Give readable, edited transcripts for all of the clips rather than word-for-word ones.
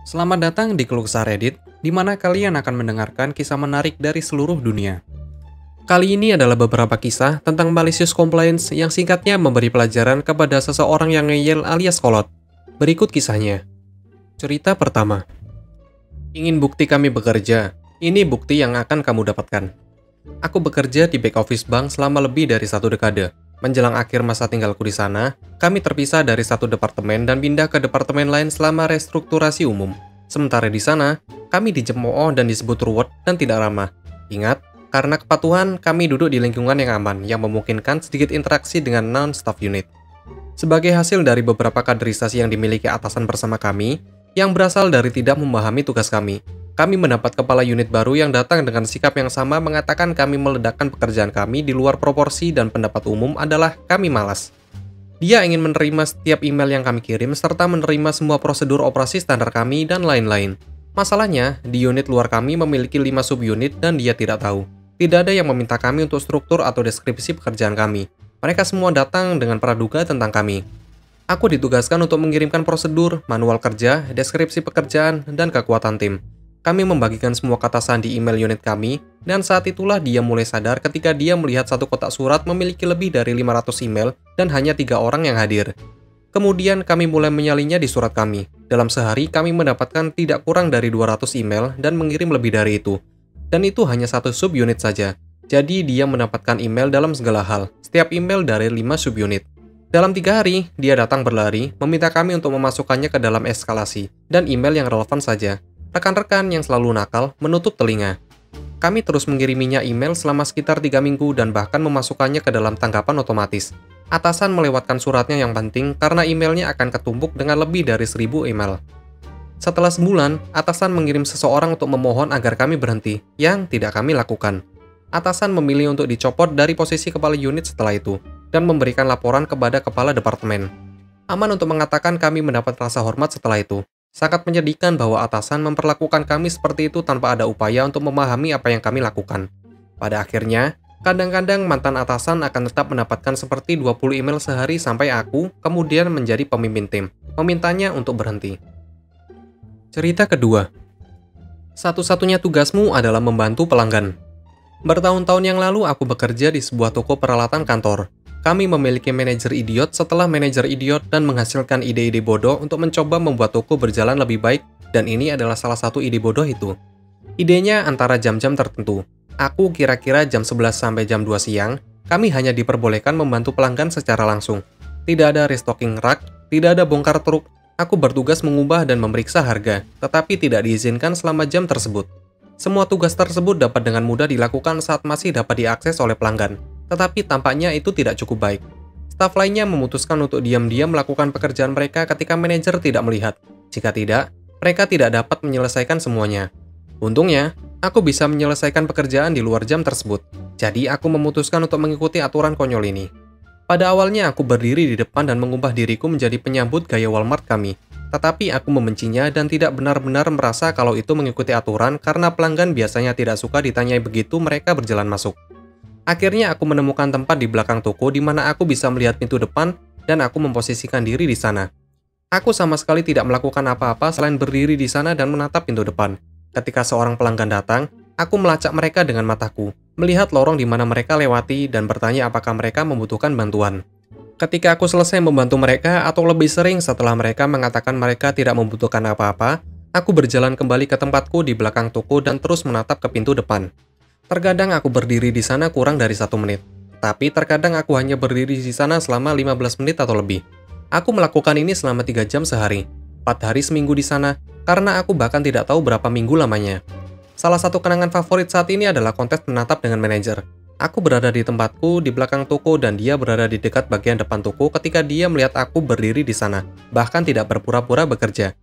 Selamat datang di Keluh Kesah Reddit, di mana kalian akan mendengarkan kisah menarik dari seluruh dunia. Kali ini adalah beberapa kisah tentang malicious compliance yang singkatnya memberi pelajaran kepada seseorang yang ngeyel alias kolot. Berikut kisahnya. Cerita pertama. Ingin bukti kami bekerja? Ini bukti yang akan kamu dapatkan. Aku bekerja di back office bank selama lebih dari 1 dekade. Menjelang akhir masa tinggalku di sana, kami terpisah dari satu departemen dan pindah ke departemen lain selama restrukturasi umum. Sementara di sana, kami dicemooh dan disebut ruwet dan tidak ramah. Ingat, karena kepatuhan, kami duduk di lingkungan yang aman, yang memungkinkan sedikit interaksi dengan non-staff unit. Sebagai hasil dari beberapa kaderisasi yang dimiliki atasan bersama kami, yang berasal dari tidak memahami tugas kami mendapat kepala unit baru yang datang dengan sikap yang sama mengatakan kami meledakkan pekerjaan kami di luar proporsi dan pendapat umum adalah kami malas. Dia ingin menerima setiap email yang kami kirim serta menerima semua prosedur operasi standar kami dan lain-lain. Masalahnya, di unit luar kami memiliki 5 subunit dan dia tidak tahu. Tidak ada yang meminta kami untuk struktur atau deskripsi pekerjaan kami. Mereka semua datang dengan praduga tentang kami. Aku ditugaskan untuk mengirimkan prosedur, manual kerja, deskripsi pekerjaan, dan kekuatan tim. Kami membagikan semua kata sandi email unit kami, dan saat itulah dia mulai sadar ketika dia melihat satu kotak surat memiliki lebih dari 500 email dan hanya 3 orang yang hadir. Kemudian kami mulai menyalinnya di surat kami. Dalam sehari kami mendapatkan tidak kurang dari 200 email dan mengirim lebih dari itu. Dan itu hanya satu subunit saja. Jadi dia mendapatkan email dalam segala hal, setiap email dari 5 subunit. Dalam 3 hari, dia datang berlari, meminta kami untuk memasukkannya ke dalam eskalasi, dan email yang relevan saja. Rekan-rekan yang selalu nakal menutup telinga. Kami terus mengiriminya email selama sekitar 3 minggu dan bahkan memasukkannya ke dalam tanggapan otomatis. Atasan melewatkan suratnya yang penting karena emailnya akan ketumpuk dengan lebih dari 1000 email. Setelah sebulan, atasan mengirim seseorang untuk memohon agar kami berhenti, yang tidak kami lakukan. Atasan memilih untuk dicopot dari posisi kepala unit setelah itu, dan memberikan laporan kepada kepala departemen. Aman untuk mengatakan kami mendapat rasa hormat setelah itu. Sangat menyedihkan bahwa atasan memperlakukan kami seperti itu tanpa ada upaya untuk memahami apa yang kami lakukan. Pada akhirnya, kadang-kadang mantan atasan akan tetap mendapatkan seperti 20 email sehari sampai aku kemudian menjadi pemimpin tim, memintanya untuk berhenti. Cerita kedua. Satu-satunya tugasmu adalah membantu pelanggan. Bertahun-tahun yang lalu aku bekerja di sebuah toko peralatan kantor. Kami memiliki manajer idiot setelah manajer idiot dan menghasilkan ide-ide bodoh untuk mencoba membuat toko berjalan lebih baik, dan ini adalah salah satu ide bodoh itu. Idenya antara jam-jam tertentu. Aku kira-kira jam 11 sampai jam 2 siang, kami hanya diperbolehkan membantu pelanggan secara langsung. Tidak ada restocking rak, tidak ada bongkar truk. Aku bertugas mengubah dan memeriksa harga, tetapi tidak diizinkan selama jam tersebut. Semua tugas tersebut dapat dengan mudah dilakukan saat masih dapat diakses oleh pelanggan, tetapi tampaknya itu tidak cukup baik. Staf lainnya memutuskan untuk diam-diam melakukan pekerjaan mereka ketika manajer tidak melihat. Jika tidak, mereka tidak dapat menyelesaikan semuanya. Untungnya, aku bisa menyelesaikan pekerjaan di luar jam tersebut, jadi aku memutuskan untuk mengikuti aturan konyol ini. Pada awalnya aku berdiri di depan dan mengubah diriku menjadi penyambut gaya Walmart kami. Tetapi aku membencinya dan tidak benar-benar merasa kalau itu mengikuti aturan karena pelanggan biasanya tidak suka ditanyai begitu mereka berjalan masuk. Akhirnya aku menemukan tempat di belakang toko di mana aku bisa melihat pintu depan dan aku memposisikan diri di sana. Aku sama sekali tidak melakukan apa-apa selain berdiri di sana dan menatap pintu depan. Ketika seorang pelanggan datang, aku melacak mereka dengan mataku, melihat lorong di mana mereka lewati dan bertanya apakah mereka membutuhkan bantuan. Ketika aku selesai membantu mereka, atau lebih sering setelah mereka mengatakan mereka tidak membutuhkan apa-apa, aku berjalan kembali ke tempatku di belakang toko dan terus menatap ke pintu depan. Terkadang aku berdiri di sana kurang dari 1 menit, tapi terkadang aku hanya berdiri di sana selama 15 menit atau lebih. Aku melakukan ini selama 3 jam sehari, 4 hari seminggu di sana, karena aku bahkan tidak tahu berapa minggu lamanya. Salah satu kenangan favorit saat ini adalah kontes menatap dengan manajer. Aku berada di tempatku di belakang toko dan dia berada di dekat bagian depan toko ketika dia melihat aku berdiri di sana, bahkan tidak berpura-pura bekerja.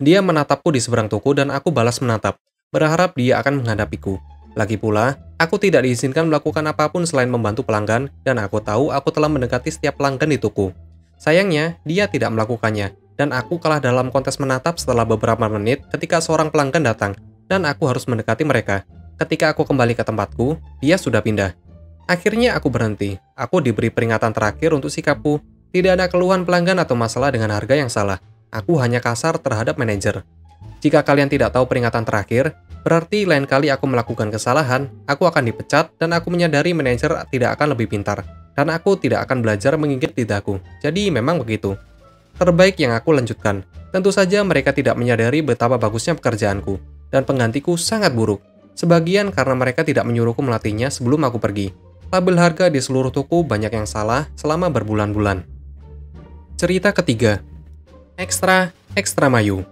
Dia menatapku di seberang toko dan aku balas menatap, berharap dia akan menghadapiku. Lagi pula, aku tidak diizinkan melakukan apapun selain membantu pelanggan dan aku tahu aku telah mendekati setiap pelanggan di toko. Sayangnya, dia tidak melakukannya dan aku kalah dalam kontes menatap setelah beberapa menit ketika seorang pelanggan datang dan aku harus mendekati mereka. Ketika aku kembali ke tempatku, dia sudah pindah. Akhirnya aku berhenti. Aku diberi peringatan terakhir untuk sikapku. Tidak ada keluhan pelanggan atau masalah dengan harga yang salah. Aku hanya kasar terhadap manajer. Jika kalian tidak tahu peringatan terakhir, berarti lain kali aku melakukan kesalahan, aku akan dipecat dan aku menyadari manajer tidak akan lebih pintar. Dan aku tidak akan belajar menggigit lidahku. Jadi memang begitu. Terbaik yang aku lanjutkan. Tentu saja mereka tidak menyadari betapa bagusnya pekerjaanku. Dan penggantiku sangat buruk. Sebagian karena mereka tidak menyuruhku melatihnya sebelum aku pergi. Tabel harga di seluruh toko banyak yang salah selama berbulan-bulan. Cerita ketiga. Ekstra mayo.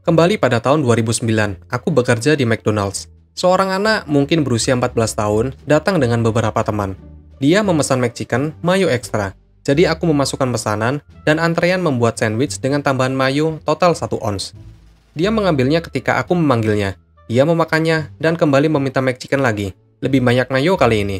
Kembali pada tahun 2009, aku bekerja di McDonald's. Seorang anak mungkin berusia 14 tahun datang dengan beberapa teman. Dia memesan McChicken mayo ekstra. Jadi aku memasukkan pesanan dan antrean membuat sandwich dengan tambahan mayo total 1 ons. Dia mengambilnya ketika aku memanggilnya. Dia memakannya dan kembali meminta McChicken lagi. Lebih banyak mayo kali ini.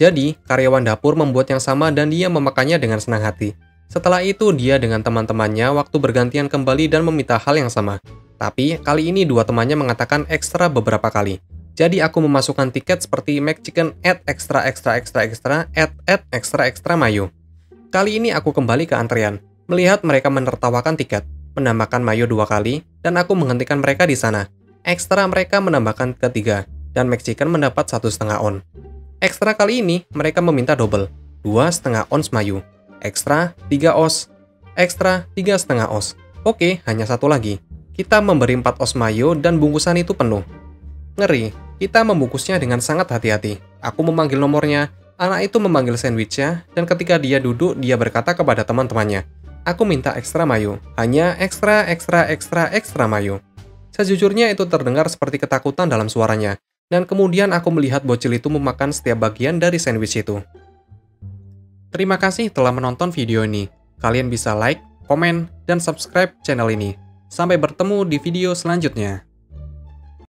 Jadi, karyawan dapur membuat yang sama dan dia memakannya dengan senang hati. Setelah itu, dia dengan teman-temannya waktu bergantian kembali dan meminta hal yang sama. Tapi, kali ini dua temannya mengatakan ekstra beberapa kali. Jadi aku memasukkan tiket seperti McChicken add extra extra mayo. Kali ini aku kembali ke antrean, melihat mereka menertawakan tiket, menambahkan mayo 2 kali, dan aku menghentikan mereka di sana. Ekstra mereka menambahkan ketiga, dan McChicken mendapat 1,5 on. Ekstra kali ini mereka meminta double, 2,5 ons mayo. Ekstra 3 os. Ekstra 3,5 os. Oke, hanya satu lagi. Kita memberi 4 os mayo dan bungkusan itu penuh. Ngeri, kita membungkusnya dengan sangat hati-hati. Aku memanggil nomornya, anak itu memanggil sandwichnya, dan ketika dia duduk, dia berkata kepada teman-temannya, "Aku minta ekstra mayo, hanya ekstra mayo." Sejujurnya itu terdengar seperti ketakutan dalam suaranya, dan kemudian aku melihat bocil itu memakan setiap bagian dari sandwich itu. Terima kasih telah menonton video ini. Kalian bisa like, komen, dan subscribe channel ini. Sampai bertemu di video selanjutnya.